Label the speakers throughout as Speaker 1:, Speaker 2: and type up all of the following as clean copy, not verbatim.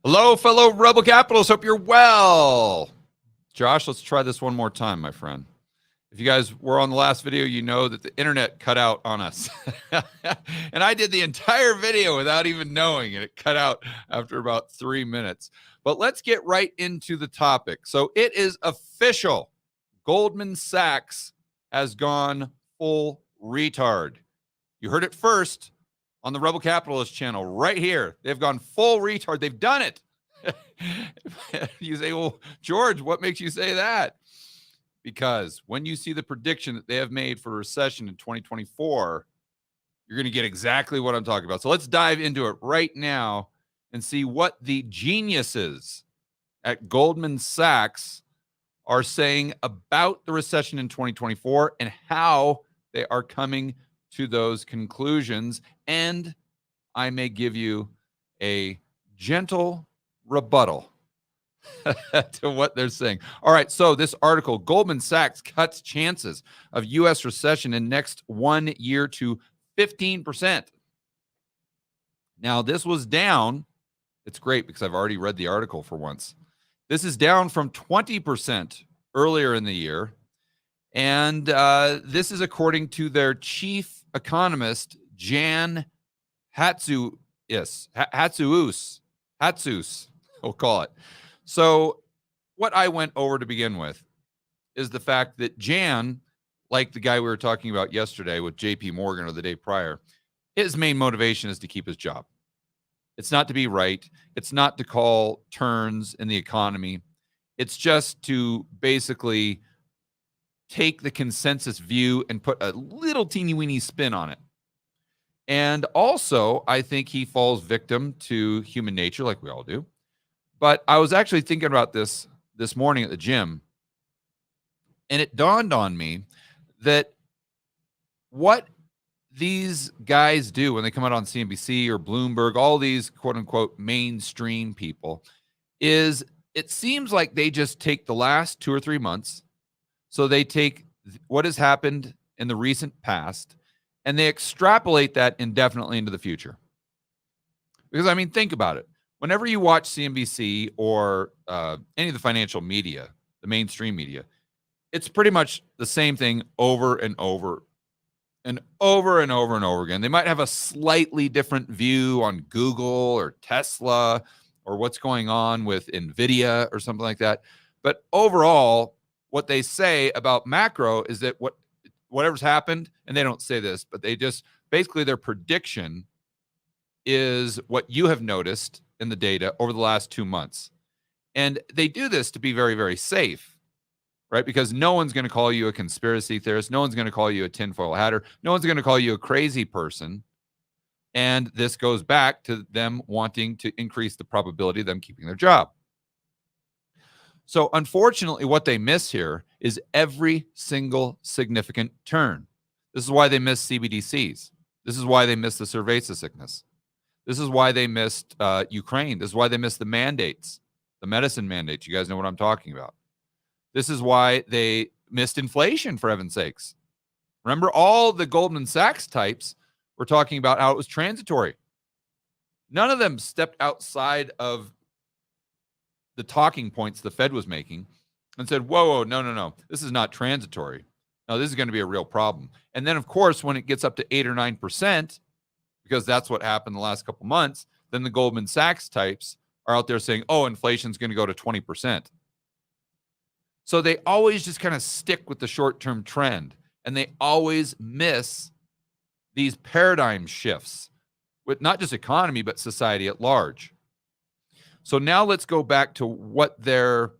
Speaker 1: Hello, fellow Rebel Capitalists. Hope you're well. Josh, let's try this one more time, my friend. If you guys were on the last video, you know that the internet cut out on us. And I did the entire video without even knowing, and it cut out after about 3 minutes. But let's get right into the topic. So it is official. Goldman Sachs has gone full retard. You heard it first on the Rebel Capitalist channel right here. They've gone full retard. They've done it. You say, well, George, what makes you say that? Because when you see the prediction that they have made for a recession in 2024, you're going to get exactly what I'm talking about. So let's dive into it right now and see what the geniuses at Goldman Sachs are saying about the recession in 2024 and how they are coming to those conclusions. And I may give you a gentle rebuttal to what they're saying. All right, so this article, Goldman Sachs cuts chances of U.S. recession in next 1 year to 15%. Now, this was down. It's great because I've already read the article for once. This is down from 20% earlier in the year. And this is according to their chief economist, Jan Hatzius, we'll call it. So what I went over to begin with is the fact that Jan, like the guy we were talking about yesterday with JP Morgan or the day prior, his main motivation is to keep his job. It's not to be right. It's not to call turns in the economy. It's just to basically take the consensus view and put a little teeny weeny spin on it. And also, I think he falls victim to human nature, like we all do. But I was actually thinking about this morning at the gym, and it dawned on me that what these guys do when they come out on CNBC or Bloomberg, all these quote unquote mainstream people, is it seems like they just take the last 2 or 3 months. So they take what has happened in the recent past and they extrapolate that indefinitely into the future. Because, I mean, think about it. Whenever you watch CNBC or any of the financial media, the mainstream media, it's pretty much the same thing over and over and over and over and over again. They might have a slightly different view on Google or Tesla or what's going on with NVIDIA or something like that. But overall, what they say about macro is that whatever's happened, and they don't say this, but they just basically their prediction is what you have noticed in the data over the last 2 months. And they do this to be very, very safe, right? Because no one's going to call you a conspiracy theorist. No one's going to call you a tinfoil hatter. No one's going to call you a crazy person. And this goes back to them wanting to increase the probability of them keeping their job. So unfortunately, what they miss here is every single significant turn. This is why they miss CBDCs. This is why they miss the cerveza sickness. This is why they missed Ukraine. This is why they missed the mandates, the medicine mandates. You guys know what I'm talking about. This is why they missed inflation, for heaven's sakes. Remember, all the Goldman Sachs types were talking about how it was transitory. None of them stepped outside of the talking points the Fed was making and said, whoa, no. This is not transitory. No, this is going to be a real problem. And then, of course, when it gets up to 8 or 9%, because that's what happened the last couple months, then the Goldman Sachs types are out there saying, oh, inflation's going to go to 20%. So they always just kind of stick with the short-term trend, and they always miss these paradigm shifts with not just economy, but society at large. So now let's go back to what their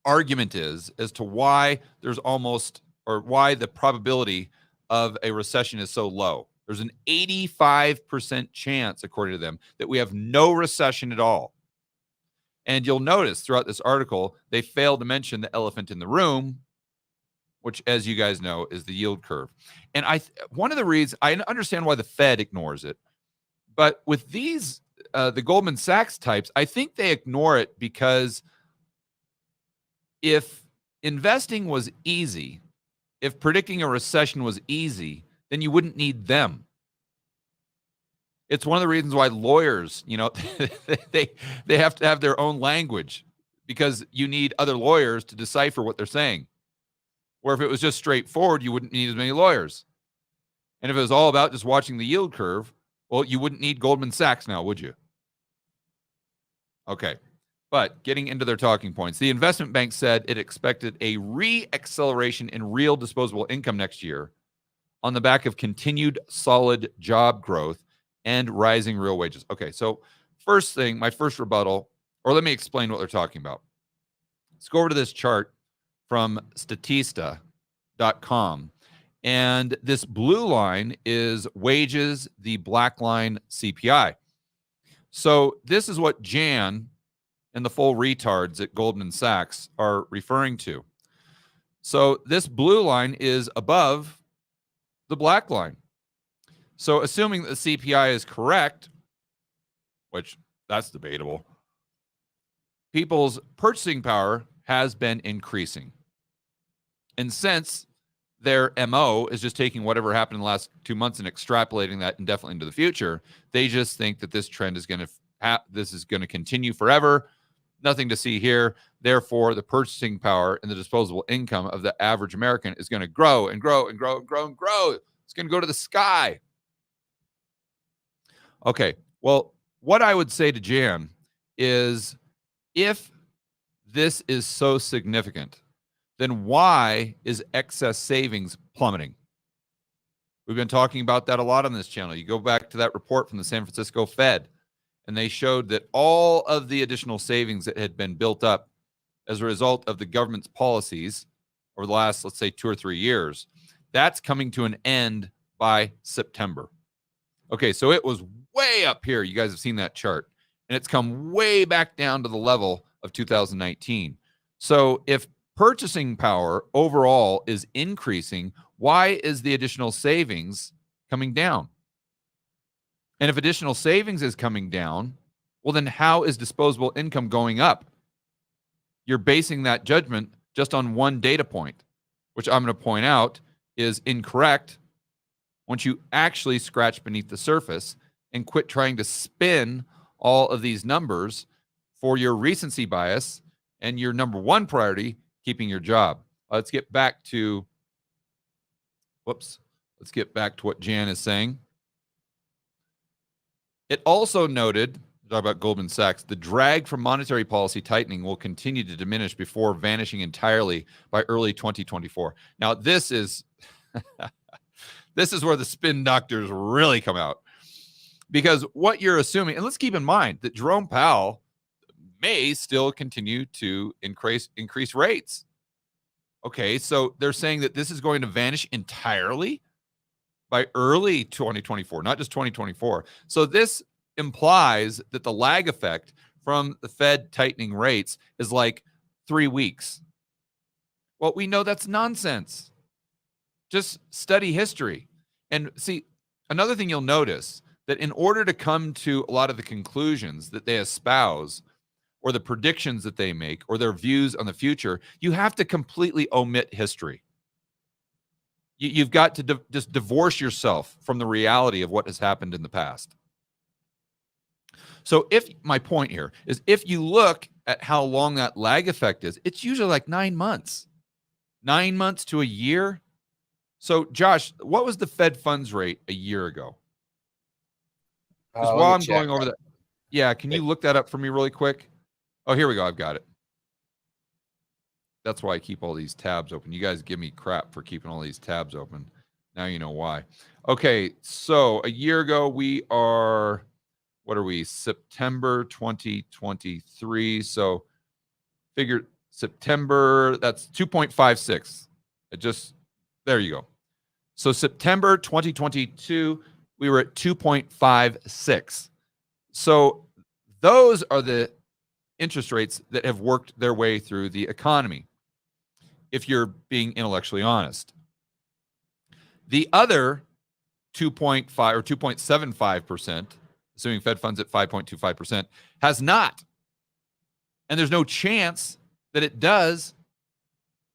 Speaker 1: argument is as to why there's why the probability of a recession is so low. There's an 85% chance, according to them, that we have no recession at all. And you'll notice throughout this article, they fail to mention the elephant in the room, which, as you guys know, is the yield curve. And one of the reasons, I understand why the Fed ignores it, but with these, the Goldman Sachs types, I think they ignore it because if investing was easy, if predicting a recession was easy, then you wouldn't need them. It's one of the reasons why lawyers, they have to have their own language, because you need other lawyers to decipher what they're saying. Or if it was just straightforward, you wouldn't need as many lawyers. And if it was all about just watching the yield curve, well, you wouldn't need Goldman Sachs now, would you? Okay. But getting into their talking points, the investment bank said it expected a re-acceleration in real disposable income next year on the back of continued solid job growth and rising real wages. Okay, so first thing, my first rebuttal, or let me explain what they're talking about. Let's go over to this chart from Statista.com. And this blue line is wages, the black line CPI. So this is what Jan and the full retards at Goldman Sachs are referring to. So this blue line is above the black line. So assuming that the CPI is correct, which that's debatable, people's purchasing power has been increasing. And since their MO is just taking whatever happened in the last 2 months and extrapolating that indefinitely into the future, they just think that this trend is going to continue forever. Nothing to see here. Therefore, the purchasing power and the disposable income of the average American is going to grow and grow and grow and grow and grow. It's going to go to the sky. Okay, well, what I would say to Jan is, if this is so significant, then why is excess savings plummeting? We've been talking about that a lot on this channel. You go back to that report from the San Francisco Fed, and they showed that all of the additional savings that had been built up as a result of the government's policies over the last, let's say, 2 or 3 years, that's coming to an end by September. Okay, so it was way up here. You guys have seen that chart. And it's come way back down to the level of 2019. So if purchasing power overall is increasing, why is the additional savings coming down? And if additional savings is coming down, well, then how is disposable income going up? You're basing that judgment just on one data point, which I'm going to point out is incorrect once you actually scratch beneath the surface and quit trying to spin all of these numbers for your recency bias and your number one priority, keeping your job. Let's get back to what Jan is saying. It also noted, talk about Goldman Sachs, the drag from monetary policy tightening will continue to diminish before vanishing entirely by early 2024. Now, this is this is where the spin doctors really come out. Because what you're assuming, and let's keep in mind that Jerome Powell may still continue to increase rates. Okay, so they're saying that this is going to vanish entirely by early 2024, not just 2024. So this implies that the lag effect from the Fed tightening rates is like 3 weeks. Well, we know that's nonsense. Just study history. And see, another thing you'll notice, that in order to come to a lot of the conclusions that they espouse, or the predictions that they make, or their views on the future, you have to completely omit history. You've got to just divorce yourself from the reality of what has happened in the past. So my point here is, if you look at how long that lag effect is, it's usually like 9 months. 9 months to a year. So, Josh, what was the Fed funds rate a year ago? Because while I'm going over that, yeah, can you look that up for me really quick? Oh, here we go. I've got it. That's why I keep all these tabs open. You guys give me crap for keeping all these tabs open. Now you know why. Okay, so a year ago, we are, what are we? September 2023. So figure September, that's 2.56. There you go. So September 2022, we were at 2.56. So those are the interest rates that have worked their way through the economy, if you're being intellectually honest. The other 2.5 or 2.75%, assuming Fed funds at 5.25%, has not. And there's no chance that it does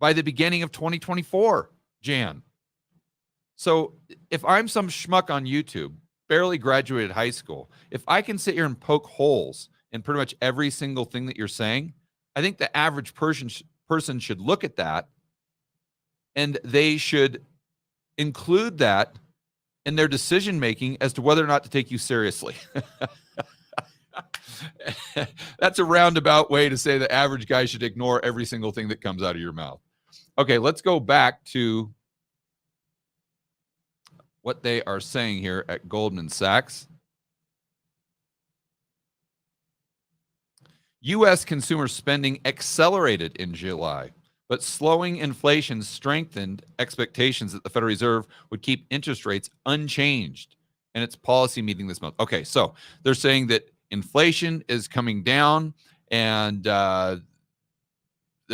Speaker 1: by the beginning of 2024, Jan. So if I'm some schmuck on YouTube barely graduated high school. If I can sit here and poke holes in pretty much every single thing that you're saying, I think the average person should look at that and they should include that in their decision making as to whether or not to take you seriously. That's a roundabout way to say the average guy should ignore every single thing that comes out of your mouth. Okay, let's go back to what they are saying here at Goldman Sachs. U.S. consumer spending accelerated in July, but slowing inflation strengthened expectations that the Federal Reserve would keep interest rates unchanged in its policy meeting this month. Okay, so they're saying that inflation is coming down, and the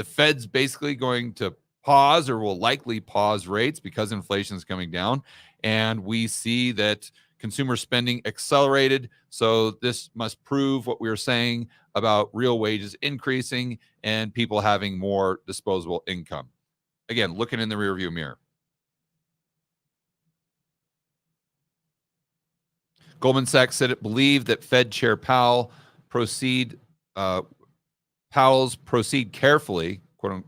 Speaker 1: Fed's basically going to pause, or will likely pause rates because inflation is coming down. And we see that consumer spending accelerated. So this must prove what we were saying about real wages increasing and people having more disposable income. Again, looking in the rearview mirror. Goldman Sachs said it believed that Fed Chair Powell's proceed carefully,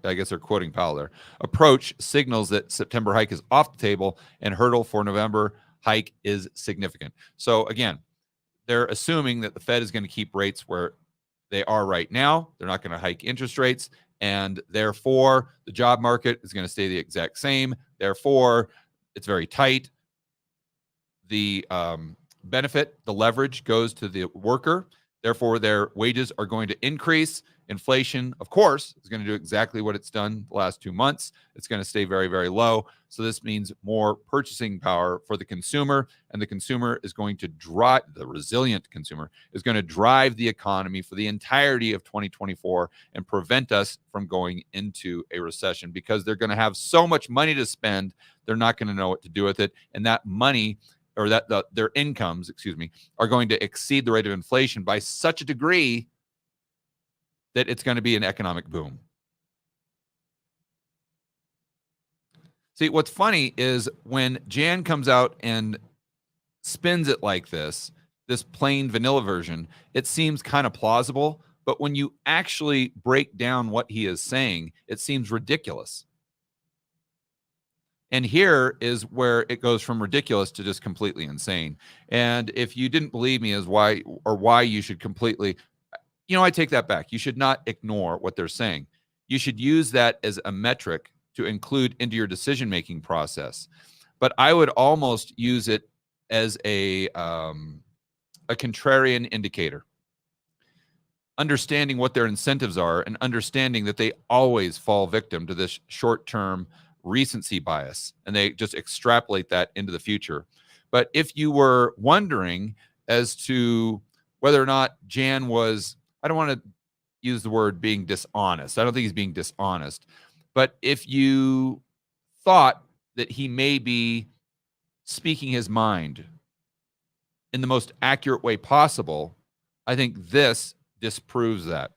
Speaker 1: I guess they're quoting Powell there, approach signals that September hike is off the table and hurdle for November hike is significant. So again, they're assuming that the Fed is going to keep rates where they are right now. They're not going to hike interest rates, and therefore the job market is going to stay the exact same. Therefore, it's very tight. The benefit, the leverage goes to the worker. Therefore, their wages are going to increase. Inflation, of course, is going to do exactly what it's done the last 2 months. It's going to stay very, very low. So this means more purchasing power for the consumer, and the consumer is going to drive, the resilient consumer is going to drive the economy for the entirety of 2024 and prevent us from going into a recession, because they're going to have so much money to spend, they're not going to know what to do with it. And that money, or their incomes, are going to exceed the rate of inflation by such a degree that it's going to be an economic boom. See, what's funny is when Jan comes out and spins it like this plain vanilla version, it seems kind of plausible. But when you actually break down what he is saying, it seems ridiculous. And here is where it goes from ridiculous to just completely insane. And if you didn't believe me as why you should completely, I take that back. You should not ignore what they're saying. You should use that as a metric to include into your decision-making process. But I would almost use it as a contrarian indicator. Understanding what their incentives are and understanding that they always fall victim to this short-term recency bias, and they just extrapolate that into the future. But if you were wondering as to whether or not Jan was, I don't want to use the word being dishonest. I don't think he's being dishonest. But if you thought that he may be speaking his mind in the most accurate way possible, I think this disproves that.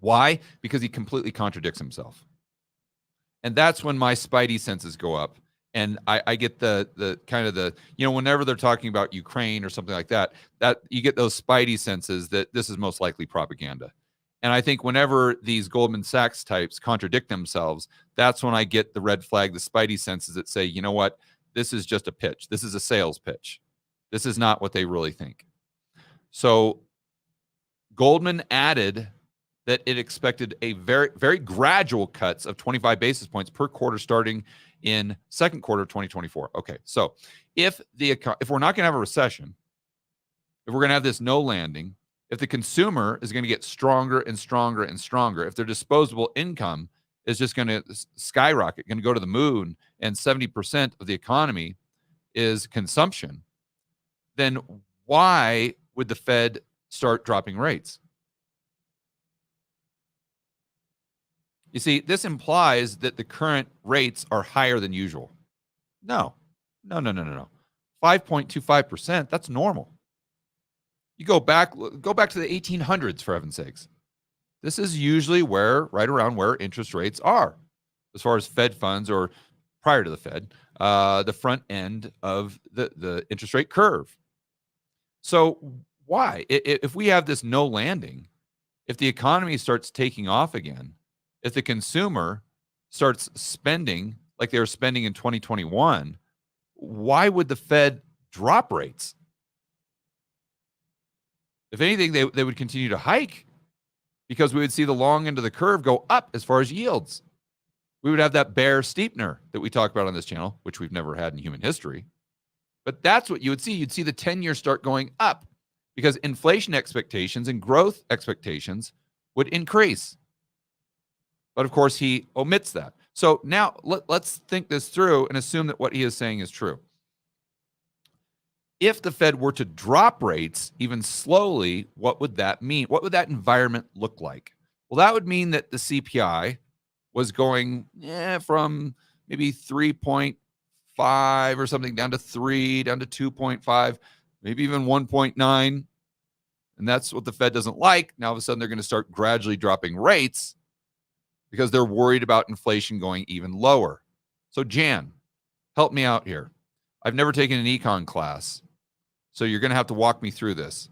Speaker 1: Why? Because he completely contradicts himself. And that's when my spidey senses go up. And I get the kind of the, whenever they're talking about Ukraine or something like that, that you get those spidey senses that this is most likely propaganda. And I think whenever these Goldman Sachs types contradict themselves, that's when I get the red flag, the spidey senses that say, you know what, this is just a pitch. This is a sales pitch. This is not what they really think. So Goldman added that it expected a very, very gradual cuts of 25 basis points per quarter starting in second quarter of 2024. Okay, so if we're not going to have a recession, if we're going to have this no landing, if the consumer is going to get stronger and stronger and stronger, if their disposable income is just going to skyrocket, going to go to the moon, and 70% of the economy is consumption, then why would the Fed start dropping rates? You see, this implies that the current rates are higher than usual. No. 5.25%, that's normal. You go back to the 1800s, for heaven's sakes. This is usually right around where interest rates are, as far as Fed funds, or prior to the Fed, the front end of the interest rate curve. So why? If we have this no landing, if the economy starts taking off again, if the consumer starts spending like they were spending in 2021, why would the Fed drop rates? If anything, they would continue to hike because we would see the long end of the curve go up as far as yields. We would have that bear steepener that we talk about on this channel, which we've never had in human history. But that's what you would see. You'd see the 10-year start going up because inflation expectations and growth expectations would increase. But of course, he omits that. So now let's think this through and assume that what he is saying is true. If the Fed were to drop rates even slowly, what would that mean? What would that environment look like? Well, that would mean that the CPI was going from maybe 3.5 or something down to 3, down to 2.5, maybe even 1.9. And that's what the Fed doesn't like. Now, all of a sudden, they're going to start gradually dropping rates because they're worried about inflation going even lower. So, Jan, help me out here. I've never taken an econ class, so you're going to have to walk me through this.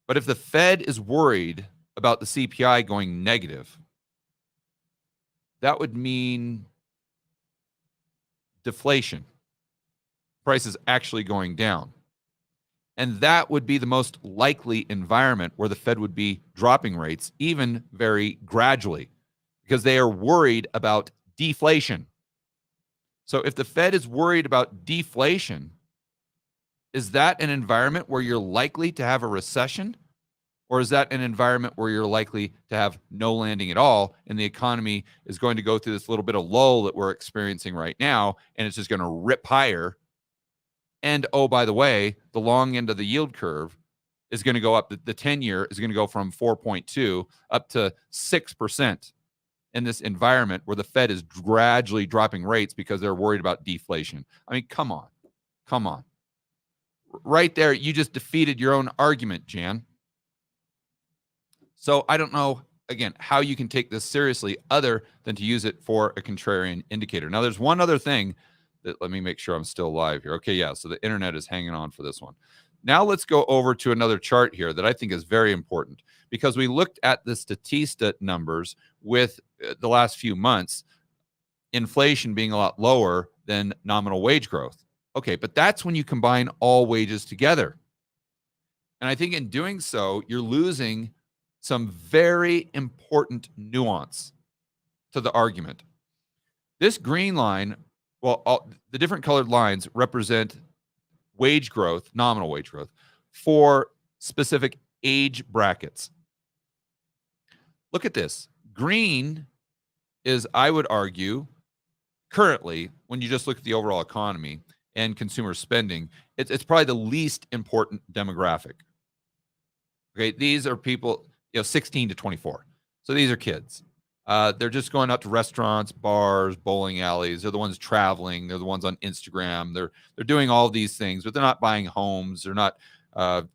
Speaker 1: But if the Fed is worried about the CPI going negative, that would mean deflation, prices actually going down. And that would be the most likely environment where the Fed would be dropping rates, even very gradually, because they are worried about deflation. So if the Fed is worried about deflation, is that an environment where you're likely to have a recession? Or is that an environment where you're likely to have no landing at all and the economy is going to go through this little bit of lull that we're experiencing right now and it's just going to rip higher? And oh, by the way, the long end of the yield curve is going to go up. The 10-year is going to go from 4.2 up to 6% in this environment where the Fed is gradually dropping rates because they're worried about deflation. I mean, come on. Right there, you just defeated your own argument, Jan. So I don't know, again, how you can take this seriously other than to use it for a contrarian indicator. Now, there's one other thing that, let me make sure I'm still live here. Okay, yeah, so the internet is hanging on for this one. Now let's go over to another chart here that I think is very important because we looked at the Statista numbers with the last few months, inflation being a lot lower than nominal wage growth. Okay, but that's when you combine all wages together. And I think in doing so, you're losing some very important nuance to the argument. This green line, well, the different colored lines represent wage growth, nominal wage growth, for specific age brackets. Look at this. Green is, I would argue, currently, when you just look at the overall economy and consumer spending, it's probably the least important demographic. Okay, these are people, 16 to 24. So these are kids. They're just going out to restaurants, bars, bowling alleys. They're the ones traveling. They're the ones on Instagram. They're doing all these things, but they're not buying homes. They're not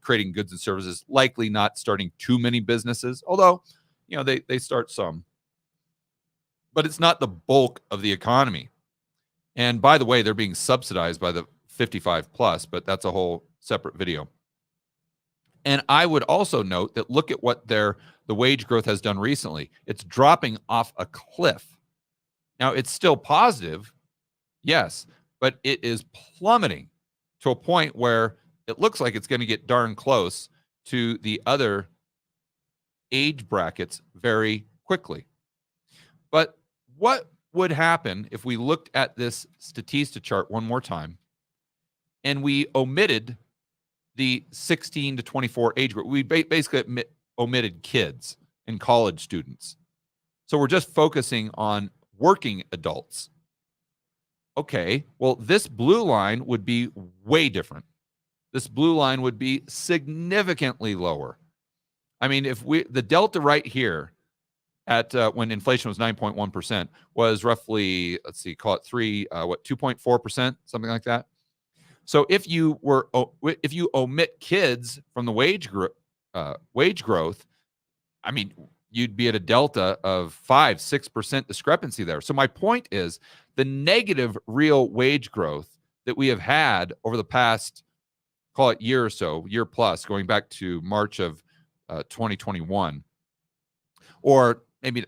Speaker 1: creating goods and services. Likely not starting too many businesses, although they start some. But it's not the bulk of the economy. And by the way, they're being subsidized by the 55 plus, but that's a whole separate video. And I would also note that look at what the wage growth has done recently. It's dropping off a cliff. Now, it's still positive, yes, but it is plummeting to a point where it looks like it's going to get darn close to the other age brackets very quickly. But what would happen if we looked at this Statista chart one more time and we omitted the 16 to 24 age group? We basically omitted kids and college students. So we're just focusing on working adults. Okay, well, this blue line would be way different. This blue line would be significantly lower. I mean, the delta right here at when inflation was 9.1% was roughly, call it 2.4%, something like that. So if you omit kids from the wage growth, I mean, you'd be at a delta of 5-6% discrepancy there. So my point is the negative real wage growth that we have had over the past call it year or so, year plus, going back to March of 2021, or maybe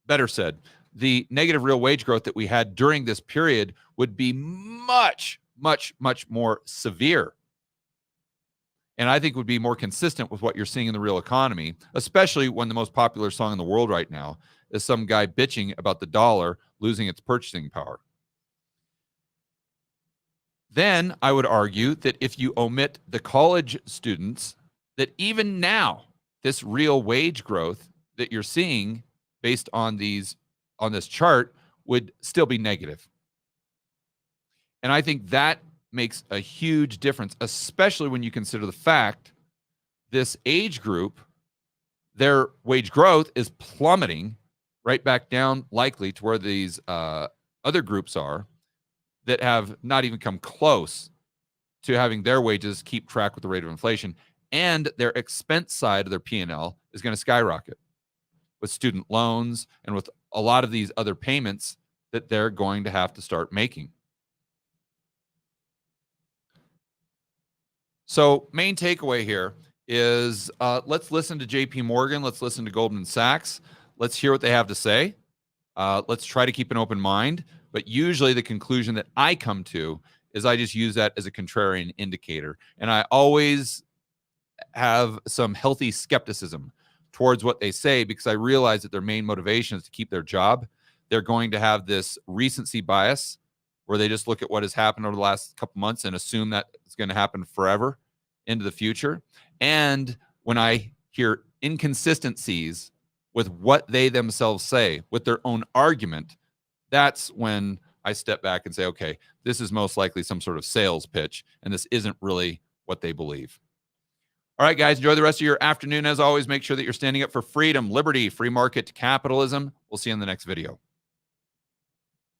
Speaker 1: better said, the negative real wage growth that we had during this period would be much, much, much more severe. And I think would be more consistent with what you're seeing in the real economy, especially when the most popular song in the world right now is some guy bitching about the dollar losing its purchasing power. Then I would argue that if you omit the college students, that even now, this real wage growth that you're seeing based on this chart would still be negative. And I think that makes a huge difference, especially when you consider the fact this age group, their wage growth is plummeting right back down likely to where these other groups are that have not even come close to having their wages keep track with the rate of inflation, and their expense side of their P&L is going to skyrocket with student loans and with a lot of these other payments that they're going to have to start making. So main takeaway here is let's listen to JP Morgan. Let's listen to Goldman Sachs. Let's hear what they have to say. Let's try to keep an open mind. But usually the conclusion that I come to is I just use that as a contrarian indicator. And I always have some healthy skepticism towards what they say because I realize that their main motivation is to keep their job. They're going to have this recency bias where they just look at what has happened over the last couple months and assume that it's going to happen forever into the future. And when I hear inconsistencies with what they themselves say, with their own argument, that's when I step back and say, okay, this is most likely some sort of sales pitch, and this isn't really what they believe. All right, guys, enjoy the rest of your afternoon. As always, make sure that you're standing up for freedom, liberty, free market capitalism. We'll see you in the next video.